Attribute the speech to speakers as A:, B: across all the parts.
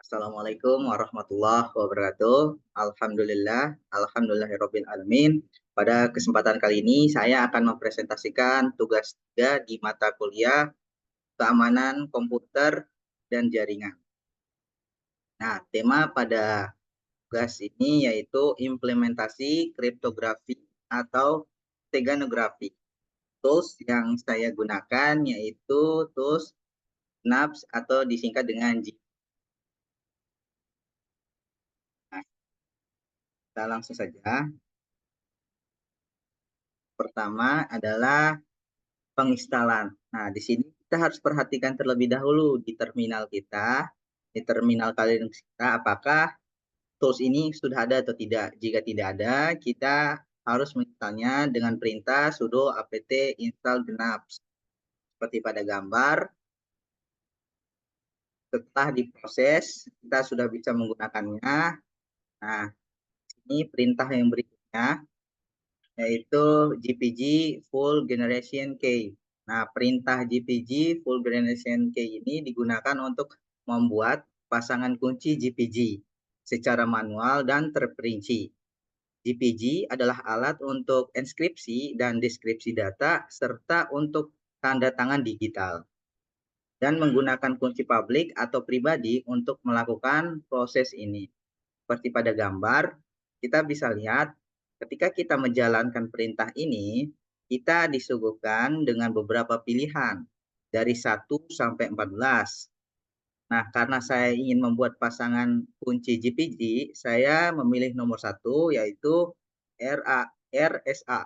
A: Assalamualaikum warahmatullahi wabarakatuh. Alhamdulillahirabbil alamin. Pada kesempatan kali ini saya akan mempresentasikan tugas 3 di mata kuliah Keamanan Komputer dan Jaringan. Nah, tema pada tugas ini yaitu implementasi kriptografi atau steganografi. Tools yang saya gunakan yaitu tools NAPS atau disingkat dengan JIT. Nah, kita langsung saja. Pertama adalah penginstalan. Nah, di sini kita harus perhatikan terlebih dahulu di terminal kita, di terminal kalian kita, apakah tools ini sudah ada atau tidak. Jika tidak ada, kita harus menginstalnya dengan perintah sudo apt install gnaps. Seperti pada gambar, setelah diproses, kita sudah bisa menggunakannya. Nah, ini perintah yang berikutnya, yaitu GPG Full Generation Key. Nah, perintah GPG Full Generation Key ini digunakan untuk membuat pasangan kunci GPG secara manual dan terperinci. GPG adalah alat untuk enskripsi dan deskripsi data serta untuk tanda tangan digital dan menggunakan kunci publik atau pribadi untuk melakukan proses ini. Seperti pada gambar, kita bisa lihat ketika kita menjalankan perintah ini, kita disuguhkan dengan beberapa pilihan dari 1 sampai 14. Nah, karena saya ingin membuat pasangan kunci GPG, saya memilih nomor 1 yaitu RSA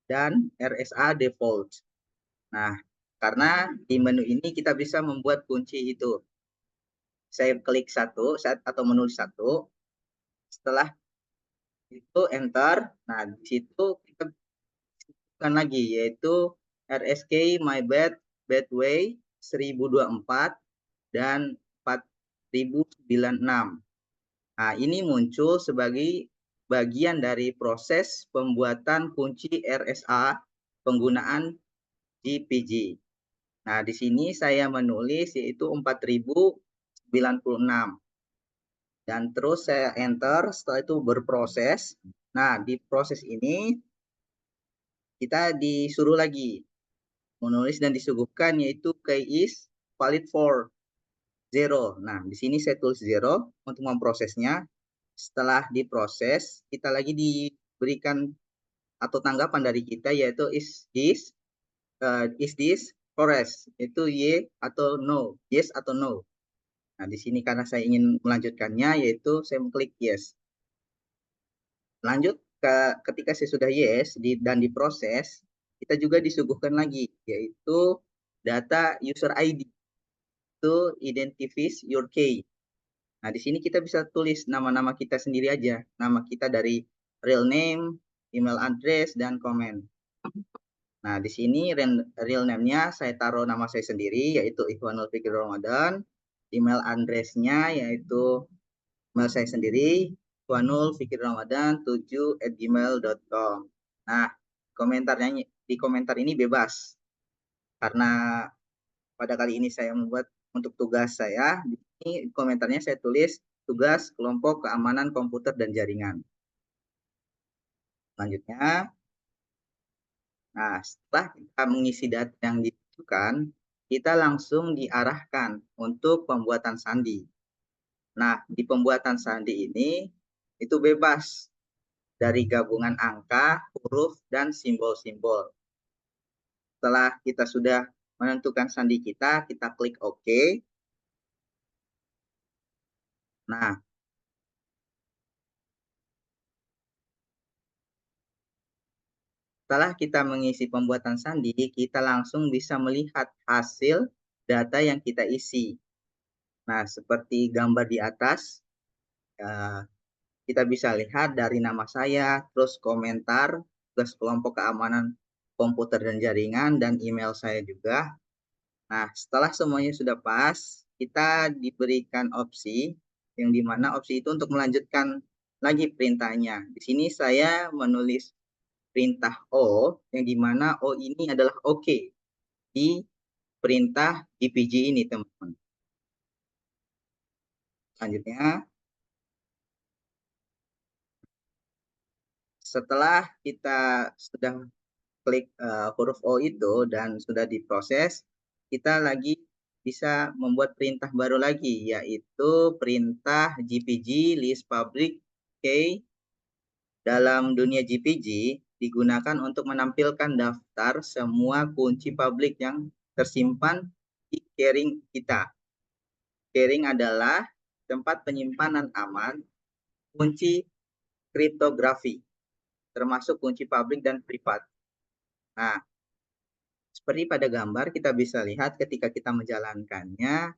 A: dan RSA default. Nah, karena di menu ini kita bisa membuat kunci itu. Saya klik 1 atau menulis 1. Setelah itu enter. Nah, di situ kita bukan lagi yaitu RSK My Bad Badway 1024 dan 4096. Nah, ini muncul sebagai bagian dari proses pembuatan kunci RSA penggunaan GPG. Nah, di sini saya menulis yaitu 4096. Dan terus saya enter, setelah itu berproses. Nah, di proses ini kita disuruh lagi menulis dan disuguhkan yaitu key is valid for 0. Nah, di sini saya tulis 0 untuk memprosesnya. Setelah diproses, kita lagi diberikan atau tanggapan dari kita yaitu is this correct? Itu y atau no, yes atau no. Nah, di sini karena saya ingin melanjutkannya yaitu saya mengklik yes. Lanjut ketika saya sudah yes dan diproses, kita juga disuguhkan lagi yaitu data user ID itu identifies your key. Nah, di sini kita bisa tulis nama-nama kita sendiri aja, nama kita dari real name, email address, dan comment. Nah, di sini real name-nya saya taruh nama saya sendiri yaitu Ikhwanul Fikri Ramadan, email address-nya yaitu email saya sendiri ikhwanulfikrirramadan7@gmail.com. Nah, komentarnya di komentar ini bebas karena pada kali ini saya membuat untuk tugas saya. Di sini komentarnya saya tulis tugas kelompok keamanan komputer dan jaringan. Selanjutnya, nah setelah kita mengisi data yang dibutuhkan, kita langsung diarahkan untuk pembuatan sandi. Nah, di pembuatan sandi ini itu bebas dari gabungan angka, huruf, dan simbol-simbol. Setelah kita sudah menentukan sandi kita klik OK. Nah, setelah kita mengisi pembuatan sandi, kita langsung bisa melihat hasil data yang kita isi. Nah, seperti gambar di atas, kita bisa lihat dari nama saya, terus komentar, tugas kelompok keamanan komputer dan jaringan, dan email saya juga. Nah, setelah semuanya sudah pas, kita diberikan opsi, yang dimana opsi itu untuk melanjutkan lagi perintahnya. Di sini saya menulis perintah O, yang dimana O ini adalah OK di perintah GPG ini, teman-teman. Selanjutnya, setelah kita sudah klik huruf O itu dan sudah diproses, kita lagi bisa membuat perintah baru lagi, yaitu perintah GPG list public key. Dalam dunia GPG digunakan untuk menampilkan daftar semua kunci publik yang tersimpan di keyring kita. Keyring adalah tempat penyimpanan aman kunci kriptografi, termasuk kunci publik dan privat. Nah, seperti pada gambar kita bisa lihat ketika kita menjalankannya,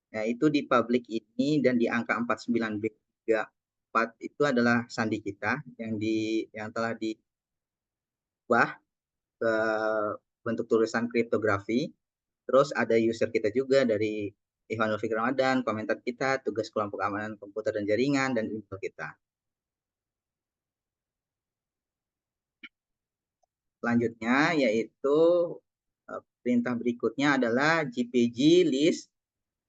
A: yaitu di publik ini dan di angka 49B34 itu adalah sandi kita yang telah diubah ke bentuk tulisan kriptografi. Terus ada user kita juga dari Ikhwanul Fikri Ramadan, komentar kita, tugas kelompok keamanan komputer dan jaringan, dan info kita. Selanjutnya yaitu perintah berikutnya adalah GPG list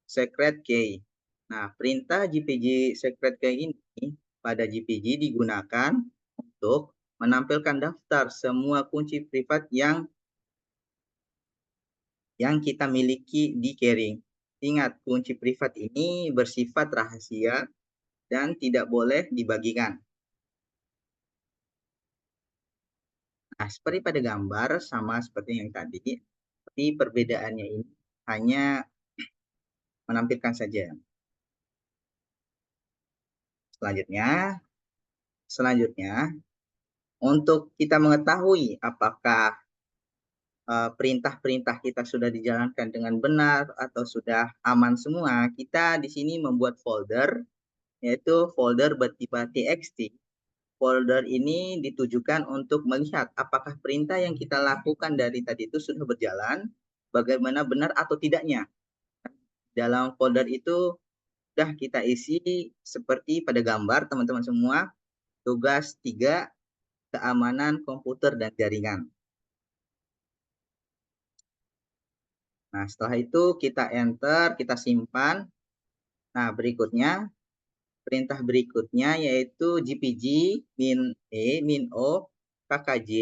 A: secret key. Nah, perintah GPG secret key ini pada GPG digunakan untuk menampilkan daftar semua kunci privat yang kita miliki di keyring. Ingat, kunci privat ini bersifat rahasia dan tidak boleh dibagikan. Nah, seperti pada gambar, sama seperti yang tadi, tapi perbedaannya ini hanya menampilkan saja. Selanjutnya, untuk kita mengetahui apakah perintah-perintah kita sudah dijalankan dengan benar atau sudah aman semua, kita di sini membuat folder, yaitu folder batiba.txt. Folder ini ditujukan untuk melihat apakah perintah yang kita lakukan dari tadi itu sudah berjalan, bagaimana benar atau tidaknya. Dalam folder itu sudah kita isi seperti pada gambar teman-teman semua, tugas 3, keamanan komputer dan jaringan. Nah, setelah itu kita enter, kita simpan. Nah, perintah berikutnya yaitu GPG min o kkj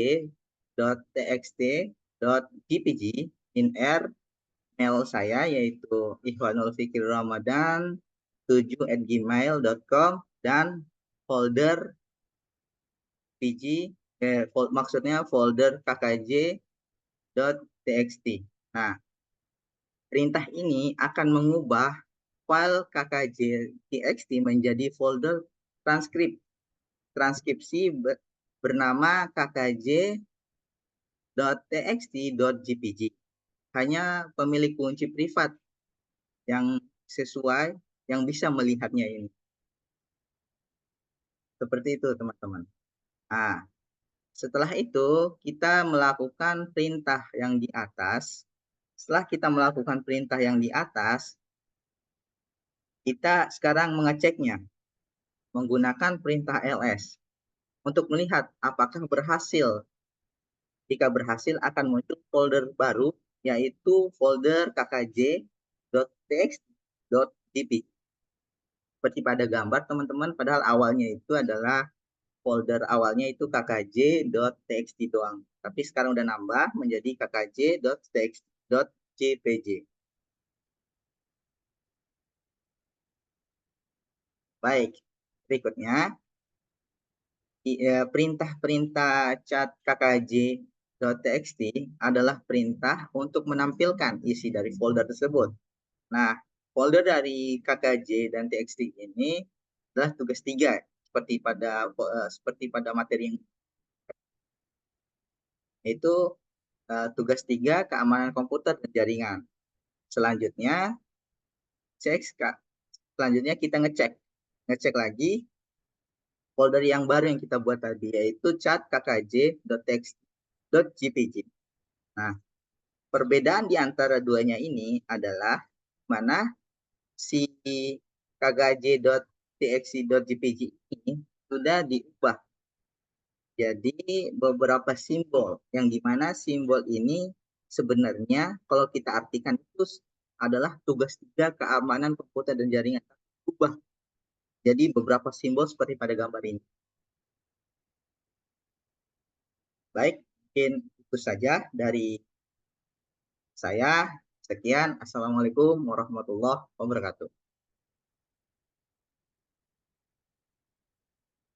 A: .txt .gpg min r, mail saya yaitu Ikhwanul Fikri Ramadan 7@gmail.com, dan folder PG maksudnya folder kkj.txt. Nah, perintah ini akan mengubah file kkj.txt menjadi folder transkripsi bernama kkj.txt.gpg. Hanya pemilik kunci privat yang sesuai yang bisa melihatnya ini. Seperti itu, teman-teman. Nah, setelah itu kita melakukan perintah yang di atas. Setelah kita melakukan perintah yang di atas, kita sekarang mengeceknya menggunakan perintah ls untuk melihat apakah berhasil. Jika berhasil akan muncul folder baru, yaitu folder kkj.txt.gpg. Seperti pada gambar teman-teman, padahal awalnya itu adalah folder awalnya itu kkj.txt doang. Tapi sekarang udah nambah menjadi kkj.txt.jpg. Baik, berikutnya perintah-perintah chat kkj.txt adalah perintah untuk menampilkan isi dari folder tersebut. Nah, folder dari kkj dan txt ini adalah tugas 3 seperti pada materi yang itu tugas 3, keamanan komputer dan jaringan. Selanjutnya kita ngecek lagi folder yang baru yang kita buat tadi, yaitu chat kkj.txt.gpg. Nah, perbedaan di antara duanya ini adalah mana si kkj.txt.gpg ini sudah diubah jadi beberapa simbol, yang dimana simbol ini sebenarnya kalau kita artikan itu adalah tugas 3, keamanan komputer dan jaringan. Ubah Jadi beberapa simbol seperti pada gambar ini. Baik, mungkin itu saja dari saya. Sekian. Assalamualaikum warahmatullahi wabarakatuh.